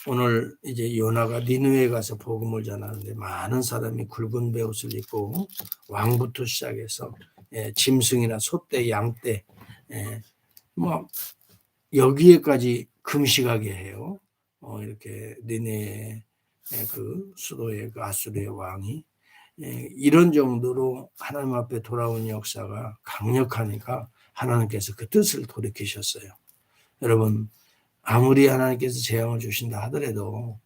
오늘 이제 요나가 니느웨에 가서 복음을 전하는데 많은 사람이 굵은 베옷을 입고 왕부터 시작해서 짐승이나 소떼, 양떼, 뭐 여기에까지 금식하게 해요. 이렇게 니느웨 그 수도의 그 아수르의 왕이 이런 정도로 하나님 앞에 돌아온 역사가 강력하니까 하나님께서 그 뜻을 돌이키셨어요. 여러분, 아무리 하나님께서 재앙을 주신다 하더라도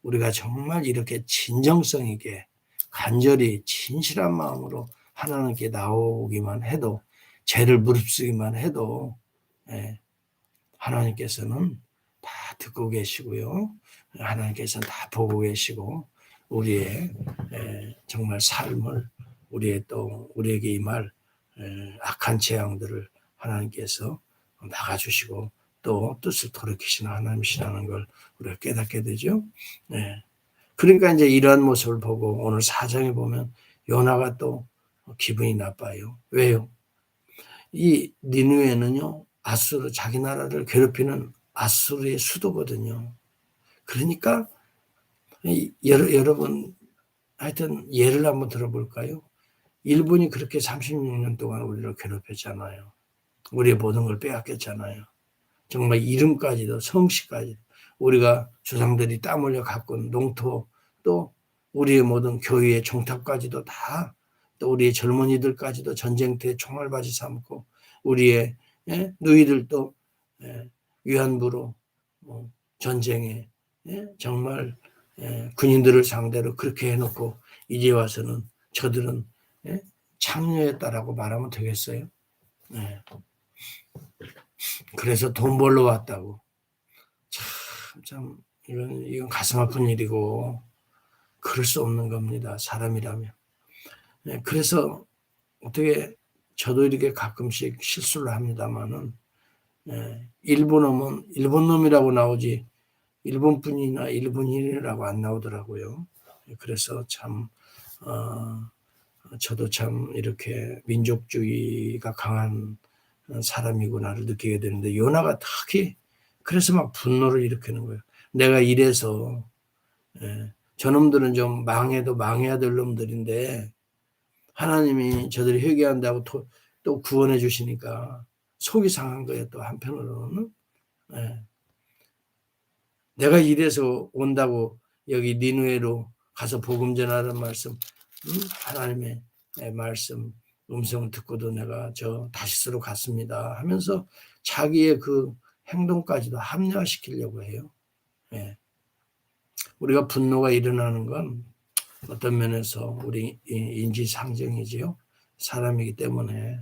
우리가 정말 이렇게 진정성 있게 간절히 진실한 마음으로 하나님께 나오기만 해도, 죄를 무릅쓰기만 해도 하나님께서는 다 듣고 계시고요. 하나님께서는 다 보고 계시고 우리의 정말 삶을, 우리에게 임할 악한 재앙들을 하나님께서 막아주시고 또 뜻을 돌이키시는 하나님이시라는 걸 우리가 깨닫게 되죠. 그러니까 이제 이러한 모습을 보고 오늘 4장에 보면 요나가 또 기분이 나빠요. 왜요? 이 니느웨는요, 아수르, 자기 나라를 괴롭히는 아수르의 수도거든요. 그러니까 여러분 하여튼 예를 한번 들어볼까요? 일본이 그렇게 36년 동안 우리를 괴롭혔잖아요. 우리의 모든 걸 빼앗겼잖아요. 정말 이름까지도, 성씨까지, 우리가 조상들이 땀 흘려 가꾼 농토, 또 우리의 모든 교회의 종탑까지도 다, 또 우리의 젊은이들까지도 전쟁터에 총알바지 삼고 우리의 누이들도 위안부로 전쟁에 정말 군인들을 상대로 그렇게 해놓고 이제 와서는 저들은 창녀였다라고 말하면 되겠어요? 그래서 돈 벌러 왔다고. 참 이건 가슴 아픈 일이고 그럴 수 없는 겁니다. 사람이라면. 그래서 어떻게 저도 이렇게 가끔씩 실수를 합니다만은 일본 놈이라고 나오지 일본 분이나 일본인이라고 안 나오더라고요. 그래서 참 저도 참 이렇게 민족주의가 강한 사람이구나를 느끼게 되는데 요나가 특히 그래서 막 분노를 일으키는 거예요. 내가 이래서 저놈들은 좀 망해도 망해야 될 놈들인데 하나님이 저들이 회개한다고 또 구원해 주시니까 속이 상한 거예요. 또 한편으로는 내가 이래서 온다고 여기 니느웨로 가서 복음 전하는 말씀, 하나님의 말씀 음성을 듣고도 내가 저 다시스로 갔습니다 하면서 자기의 그 행동까지도 합리화시키려고 해요. 우리가 분노가 일어나는 건 어떤 면에서 우리 인지상정이지요. 사람이기 때문에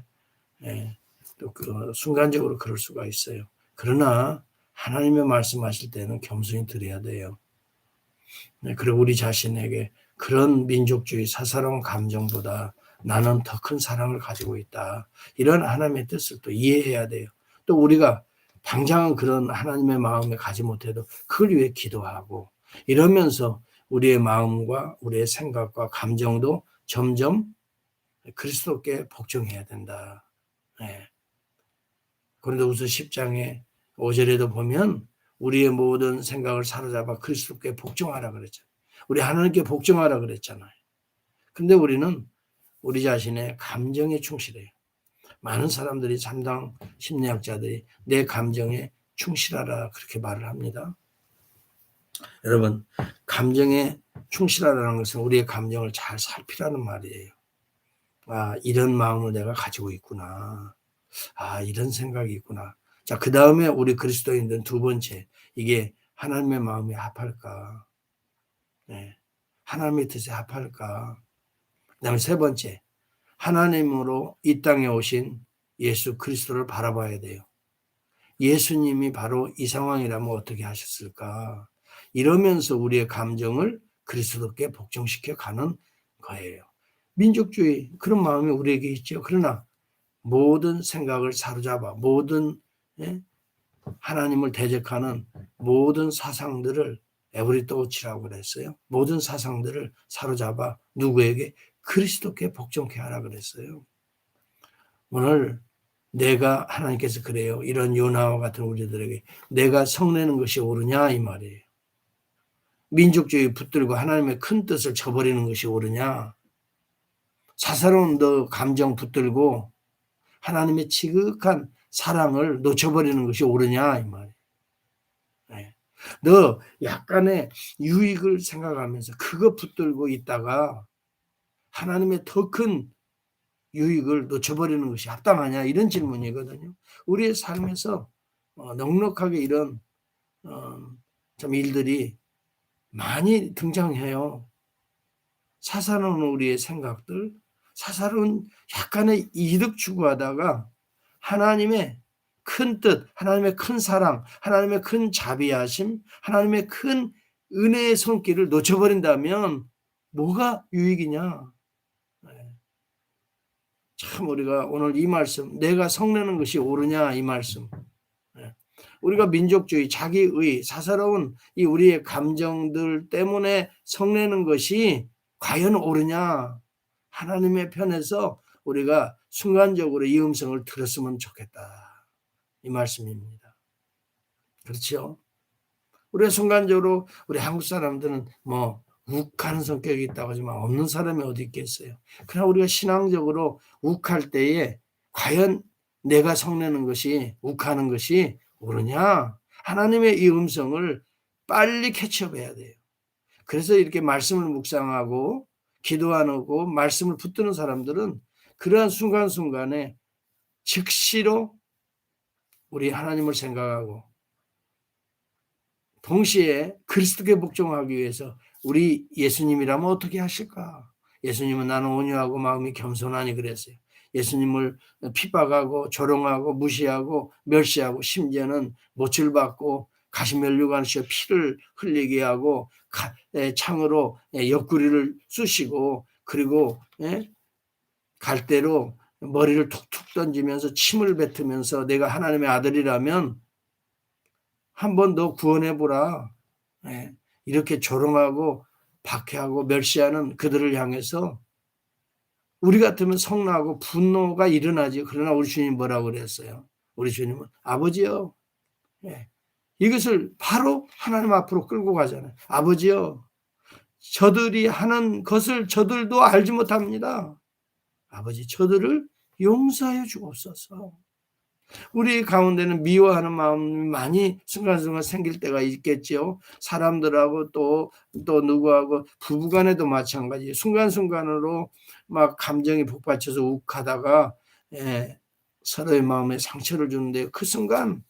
또 그 순간적으로 그럴 수가 있어요. 그러나 하나님의 말씀하실 때는 겸손히 들어야 돼요. 그리고 우리 자신에게 그런 민족주의 사사로운 감정보다 나는 더 큰 사랑을 가지고 있다. 이런 하나님의 뜻을 또 이해해야 돼요. 또 우리가 당장은 그런 하나님의 마음에 가지 못해도 그걸 위해 기도하고 이러면서 우리의 마음과 우리의 생각과 감정도 점점 그리스도께 복종해야 된다. 고린도후서 10장에 5절에도 보면 우리의 모든 생각을 사로잡아 그리스도께 복종하라 그랬잖아요. 우리 하나님께 복종하라 그랬잖아요. 근데 우리는 우리 자신의 감정에 충실해요. 많은 사람들이 상당 심리학자들이 내 감정에 충실하라 그렇게 말을 합니다. 여러분, 감정에 충실하라는 것은 우리의 감정을 잘 살피라는 말이에요. 아, 이런 마음을 내가 가지고 있구나. 아, 이런 생각이 있구나. 자, 그 다음에 우리 그리스도인들은 두 번째, 이게 하나님의 마음에 합할까? 하나님의 뜻에 합할까? 그 다음에 세 번째, 하나님으로 이 땅에 오신 예수 그리스도를 바라봐야 돼요. 예수님이 바로 이 상황이라면 어떻게 하셨을까? 이러면서 우리의 감정을 그리스도께 복종시켜 가는 거예요. 민족주의, 그런 마음이 우리에게 있죠. 그러나 모든 생각을 사로잡아 모든 하나님을 대적하는 모든 사상들을 에브리토치라고 그랬어요. 모든 사상들을 사로잡아 누구에게? 그리스도께 복종케 하라 그랬어요. 오늘 내가 하나님께서 그래요. 이런 요나와 같은 우리들에게 내가 성내는 것이 옳으냐 이 말이에요. 민족주의 붙들고 하나님의 큰 뜻을 저버리는 것이 옳으냐? 사사로운 너 감정 붙들고 하나님의 지극한 사랑을 놓쳐버리는 것이 옳으냐 이 말이에요. 네. 너 약간의 유익을 생각하면서 그거 붙들고 있다가 하나님의 더 큰 유익을 놓쳐버리는 것이 합당하냐 이런 질문이거든요. 우리의 삶에서 넉넉하게 이런 좀 일들이 많이 등장해요. 사사로운 우리의 생각들, 사사로운 약간의 이득 추구하다가 하나님의 큰 뜻, 하나님의 큰 사랑, 하나님의 큰 자비하심, 하나님의 큰 은혜의 손길을 놓쳐버린다면 뭐가 유익이냐? 참 우리가 오늘 이 말씀, 내가 성내는 것이 옳으냐 이 말씀. 우리가 민족주의, 자기의, 사사로운 이 우리의 감정들 때문에 성내는 것이 과연 옳으냐? 하나님의 편에서 우리가 순간적으로 이 음성을 들었으면 좋겠다. 이 말씀입니다. 그렇죠? 우리가 순간적으로 우리 한국 사람들은 뭐 욱하는 성격이 있다고 하지만 없는 사람이 어디 있겠어요. 그러나 우리가 신앙적으로 욱할 때에 과연 내가 성내는 것이 욱하는 것이 옳으냐? 하나님의 이 음성을 빨리 캐치업해야 돼요. 그래서 이렇게 말씀을 묵상하고 기도하고 말씀을 붙드는 사람들은 그러한 순간순간에 즉시로 우리 하나님을 생각하고 동시에 그리스도께 복종하기 위해서 우리 예수님이라면 어떻게 하실까? 예수님은 나는 온유하고 마음이 겸손하니 그랬어요. 예수님을 핍박하고 조롱하고 무시하고 멸시하고 심지어는 못을 받고 가시면류관시어 피를 흘리게 하고 창으로 옆구리를 쑤시고 그리고 갈대로 머리를 툭툭 던지면서 침을 뱉으면서 내가 하나님의 아들이라면 한번 너 구원해보라. 이렇게 조롱하고 박해하고 멸시하는 그들을 향해서 우리 같으면 성나고 분노가 일어나지. 그러나 우리 주님 뭐라고 그랬어요? 우리 주님은 아버지요. 이것을 바로 하나님 앞으로 끌고 가잖아요. 아버지요. 저들이 하는 것을 저들도 알지 못합니다. 아버지 저들을 용서해 주옵소서. 우리 가운데는 미워하는 마음이 많이 순간순간 생길 때가 있겠죠. 사람들하고 또 누구하고 부부간에도 마찬가지. 순간순간으로 막 감정이 북받쳐서 욱하다가 서로의 마음에 상처를 주는데 그 순간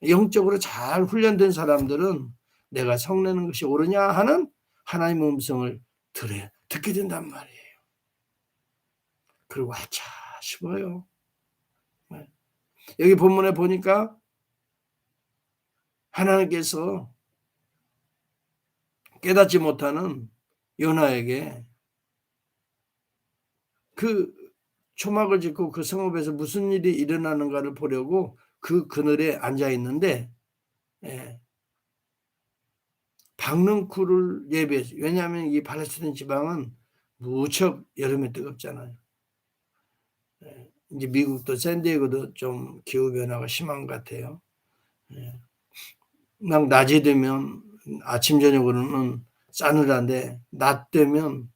영적으로 잘 훈련된 사람들은 내가 성내는 것이 옳으냐 하는 하나님의 음성을 듣게 된단 말이에요. 그리고 아차 싶어요. 여기 본문에 보니까 하나님께서 깨닫지 못하는 요나에게 그 초막을 짓고 그 성읍에서 무슨 일이 일어나는가를 보려고 그 그늘에 앉아 있는데 박능쿨을 예배했어요. 왜냐하면 이 팔레스타인 지방은 무척 여름에 뜨겁잖아요. 이제 미국도 샌디에고도 좀 기후 변화가 심한 것 같아요. 막 낮이 되면 아침 저녁으로는 싸늘한데 낮 되면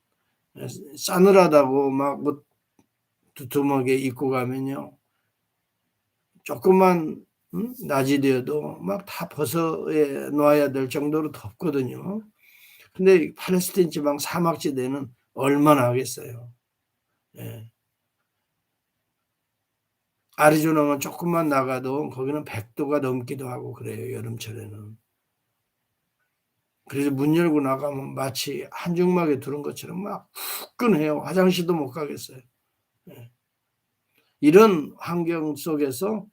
싸늘하다고 막 뭐 두툼하게 입고 가면요 조금만 낮이 되어도 막 다 벗어 놓아야 될 정도로 덥거든요. 근데 팔레스타인 지방 사막지대는 얼마나 하겠어요. 아리조나만 조금만 나가도 거기는 100도가 넘기도 하고 그래요. 여름철에는. 그래서 문 열고 나가면 마치 한중막에 두른 것처럼 막 후끈해요. 화장실도 못 가겠어요. 이런 환경 속에서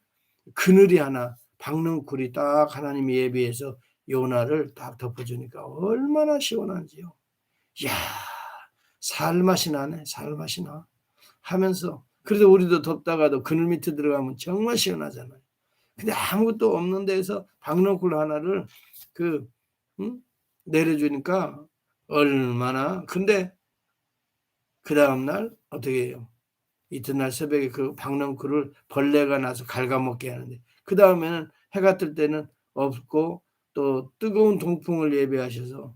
그늘이 하나 박능쿨이 딱 하나님이 예비해서 요나를 딱 덮어주니까 얼마나 시원한지요. 이야 살맛이 나네. 살맛이 나 하면서 그래도 우리도 덥다가도 그늘 밑에 들어가면 정말 시원하잖아요. 근데 아무것도 없는 데서 박능쿨 하나를 내려주니까 얼마나. 근데 그 다음날 어떻게 해요? 이튿날 새벽에 그 박넝쿨을 벌레가 나서 갉아먹게 하는데 그 다음에는 해가 뜰 때는 없고 또 뜨거운 동풍을 예배하셔서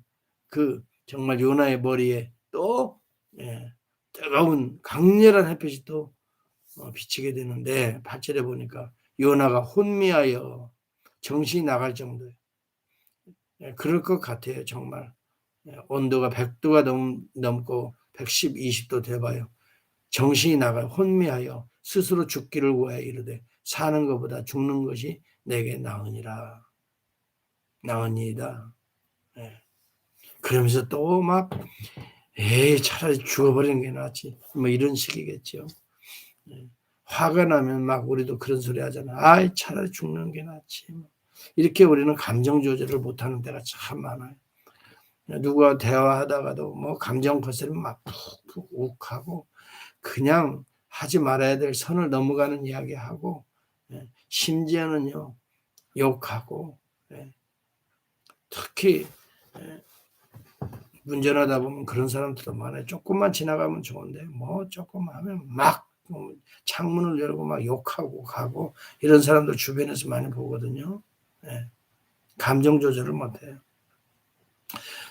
그 정말 요나의 머리에 또 뜨거운 강렬한 햇빛이 또 비치게 되는데 8절에 보니까 요나가 혼미하여 정신이 나갈 정도예요. 그럴 것 같아요. 정말 온도가 100도가 넘고 110, 20도 돼봐요. 정신이 나가 혼미하여 스스로 죽기를 구하여 이르되 사는 것보다 죽는 것이 내게 나으니라. 나으니이다. 그러면서 또 막 차라리 죽어버리는 게 낫지. 뭐 이런 식이겠죠. 화가 나면 막 우리도 그런 소리 하잖아. 차라리 죽는 게 낫지. 이렇게 우리는 감정 조절을 못하는 때가 참 많아요. 누구와 대화하다가도 뭐 감정 거스르면 막 푹푹 욱하고 그냥 하지 말아야 될 선을 넘어가는 이야기하고 심지어는요 욕하고 특히 운전하다 보면 그런 사람들도 많아요. 조금만 지나가면 좋은데 뭐 조금 하면 막 창문을 열고 막 욕하고 가고 이런 사람들 주변에서 많이 보거든요. 감정 조절을 못해요.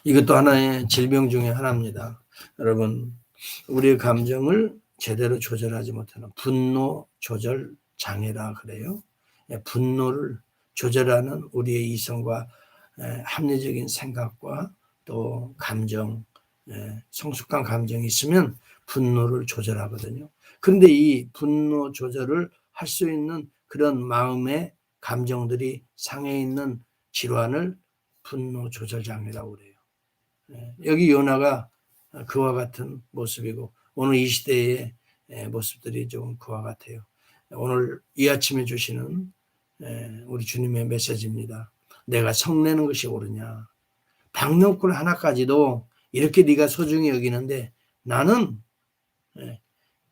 이것도 하나의 질병 중에 하나입니다. 여러분 우리의 감정을 제대로 조절하지 못하는 분노 조절 장애라 그래요. 분노를 조절하는 우리의 이성과 합리적인 생각과 또 감정, 성숙한 감정이 있으면 분노를 조절하거든요. 그런데 이 분노 조절을 할 수 있는 그런 마음의 감정들이 상해 있는 질환을 분노 조절 장애라고 그래요. 여기 요나가 그와 같은 모습이고 오늘 이 시대의 모습들이 좀 그와 같아요. 오늘 이 아침에 주시는 우리 주님의 메시지입니다. 내가 성내는 것이 옳으냐. 박넝쿨 하나까지도 이렇게 네가 소중히 여기는데 나는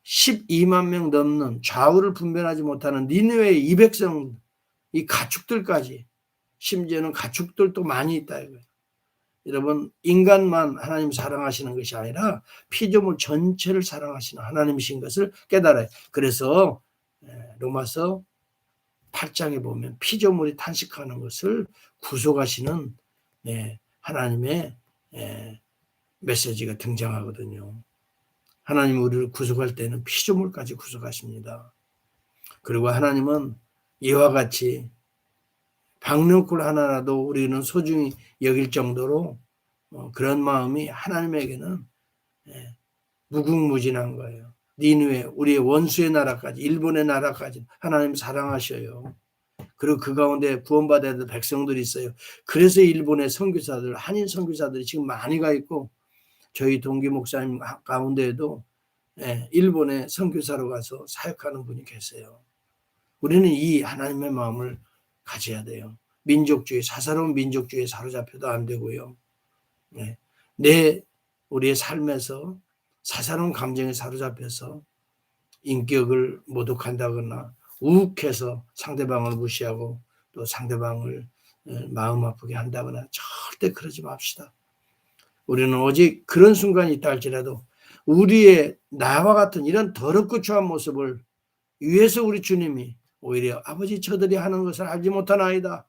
12만 명 넘는 좌우를 분별하지 못하는 니느웨의 200성 이 가축들까지 심지어는 가축들도 많이 있다 이거예요. 여러분 인간만 하나님 사랑하시는 것이 아니라 피조물 전체를 사랑하시는 하나님이신 것을 깨달아요. 그래서 로마서 8장에 보면 피조물이 탄식하는 것을 구속하시는 하나님의 메시지가 등장하거든요. 하나님이 우리를 구속할 때는 피조물까지 구속하십니다. 그리고 하나님은 이와 같이 박넝쿨 하나라도 우리는 소중히 여길 정도로 그런 마음이 하나님에게는 무궁무진한 거예요. 니느웨 우리의 원수의 나라까지 일본의 나라까지 하나님 사랑하셔요. 그리고 그 가운데 구원받아야 될 백성들이 있어요. 그래서 일본의 선교사들 한인 선교사들이 지금 많이 가 있고 저희 동기 목사님 가운데에도 일본의 선교사로 가서 사역하는 분이 계세요. 우리는 이 하나님의 마음을 가져야 돼요. 민족주의, 사사로운 민족주의에 사로잡혀도 안 되고요. 우리의 삶에서 사사로운 감정에 사로잡혀서 인격을 모독한다거나 욱해서 상대방을 무시하고 또 상대방을 마음 아프게 한다거나 절대 그러지 맙시다. 우리는 오직 그런 순간이 있다 할지라도 우리의 나와 같은 이런 더럽고 추한 모습을 위해서 우리 주님이 오히려 아버지 저들이 하는 것을 알지 못하나이다.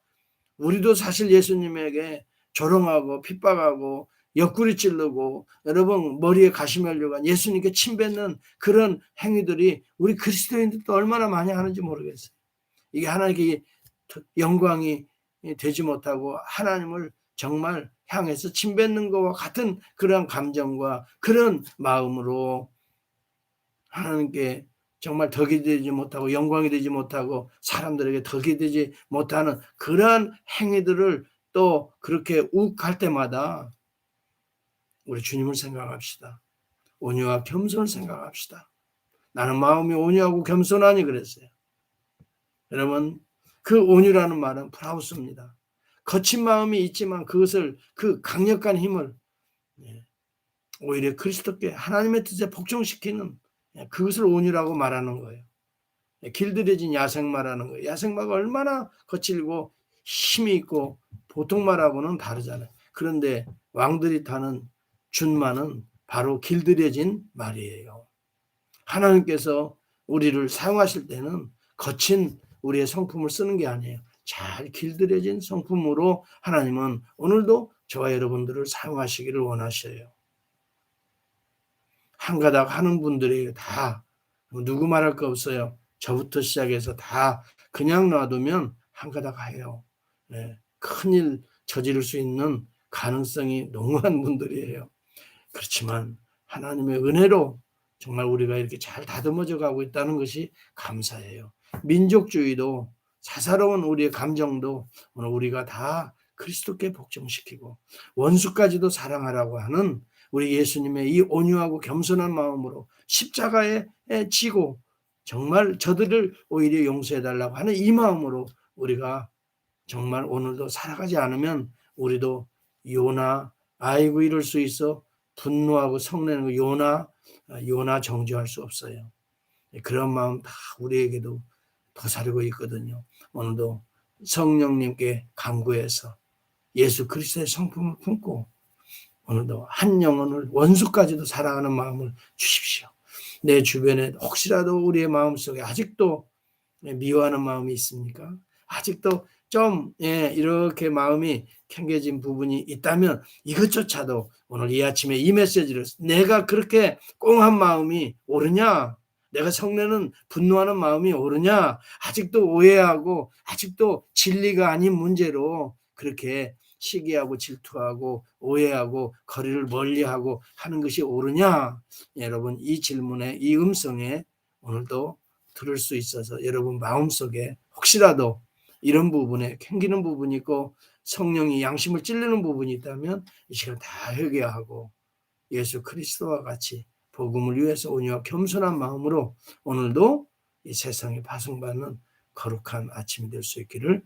우리도 사실 예수님에게 조롱하고 핍박하고 옆구리 찌르고 여러분 머리에 가시멜류가 예수님께 침 뱉는 그런 행위들이 우리 그리스도인들도 얼마나 많이 하는지 모르겠어요. 이게 하나님께 영광이 되지 못하고 하나님을 정말 향해서 침 뱉는 것과 같은 그런 감정과 그런 마음으로 하나님께 정말 덕이 되지 못하고 영광이 되지 못하고 사람들에게 덕이 되지 못하는 그러한 행위들을 또 그렇게 욱할 때마다 우리 주님을 생각합시다. 온유와 겸손을 생각합시다. 나는 마음이 온유하고 겸손하니 그랬어요. 여러분 그 온유라는 말은 프라우스입니다. 거친 마음이 있지만 그것을 그 강력한 힘을 오히려 그리스도께 하나님의 뜻에 복종시키는 그것을 온유라고 말하는 거예요. 길들여진 야생마라는 거예요. 야생마가 얼마나 거칠고 힘이 있고 보통 말하고는 다르잖아요. 그런데 왕들이 타는 준마는 바로 길들여진 말이에요. 하나님께서 우리를 사용하실 때는 거친 우리의 성품을 쓰는 게 아니에요. 잘 길들여진 성품으로 하나님은 오늘도 저와 여러분들을 사용하시기를 원하셔요. 한 가닥 하는 분들이 다 누구 말할 거 없어요. 저부터 시작해서 다 그냥 놔두면 한 가닥 해요. 네. 큰일 저지를 수 있는 가능성이 농후한 분들이에요. 그렇지만 하나님의 은혜로 정말 우리가 이렇게 잘 다듬어져 가고 있다는 것이 감사해요. 민족주의도 사사로운 우리의 감정도 오늘 우리가 다 그리스도께 복종시키고 원수까지도 사랑하라고 하는 우리 예수님의 이 온유하고 겸손한 마음으로 십자가에 지고 정말 저들을 오히려 용서해 달라고 하는 이 마음으로 우리가 정말 오늘도 살아가지 않으면 우리도 요나 아이고 이럴 수 있어 분노하고 성내는 요나 정죄할 수 없어요. 그런 마음 다 우리에게도 도사리고 있거든요. 오늘도 성령님께 간구해서 예수 그리스도의 성품을 품고 오늘도 한 영혼을 원수까지도 사랑하는 마음을 주십시오. 내 주변에 혹시라도 우리의 마음속에 아직도 미워하는 마음이 있습니까? 아직도 좀 이렇게 마음이 캥겨진 부분이 있다면 이것조차도 오늘 이 아침에 이 메시지를 내가 그렇게 꽁한 마음이 옳으냐? 내가 성내는 분노하는 마음이 옳으냐? 아직도 오해하고 아직도 진리가 아닌 문제로 그렇게 시기하고 질투하고 오해하고 거리를 멀리하고 하는 것이 옳으냐? 여러분 이 질문에 이 음성에 오늘도 들을 수 있어서 여러분 마음속에 혹시라도 이런 부분에 캥기는 부분이 있고 성령이 양심을 찔르는 부분이 있다면 이 시간 다 회개하고 예수 그리스도와 같이 복음을 위해서 온유와 겸손한 마음으로 오늘도 이 세상에 파송받는 거룩한 아침이 될 수 있기를